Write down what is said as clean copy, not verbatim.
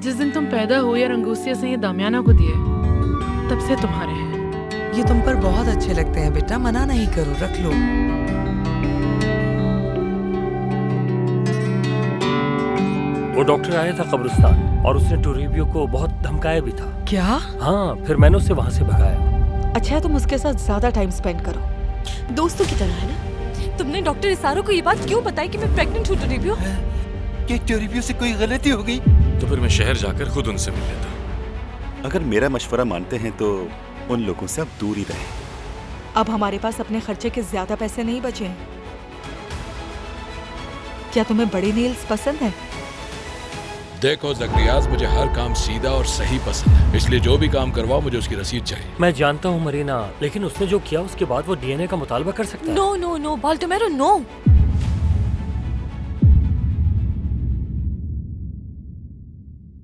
जिस दिन तुम पैदा हुए और अंगूसिया से ये दामियाना को दिए, तब से तुम्हारे हैं। ये तुम पर बहुत अच्छे लगते हैं बेटा, मना नहीं करो, रख लो। वो डॉक्टर आया था कब्रिस्तान और उसने टोरिबियो को बहुत धमकाया भी था। क्या? हाँ, फिर मैंने उसे वहाँ से भगाया। अच्छा है तुम उसके साथ ज्यादा टाइम स्पेंड करो, दोस्तों की तरह है ना। तुमने डॉक्टर इसारो को ये बात क्यों बताई कि मैं प्रेग्नेंट हूँ टोरिबियो? क्या टोरिबियो से कोई गलती हो गई? तो फिर मैं शहर जाकर खुद उनसे मिल लेता। अगर मेरा मशवरा मानते हैं तो उन लोगों से अब दूर ही रहें। अब हमारे पास अपने खर्चे के ज्यादा पैसे नहीं बचे हैं। क्या तुम्हें बड़े नेल्स पसंद है? देखो ज़करियास, मुझे हर काम सीधा और सही पसंद है, इसलिए जो भी काम करवाओ मुझे उसकी रसीद चाहिए। मैं जानता हूँ मरीना, लेकिन उसने जो किया उसके बाद वो डीएनए का मुतालबा कर सकता है। नो नो नो बाल्टोमेरो, नो।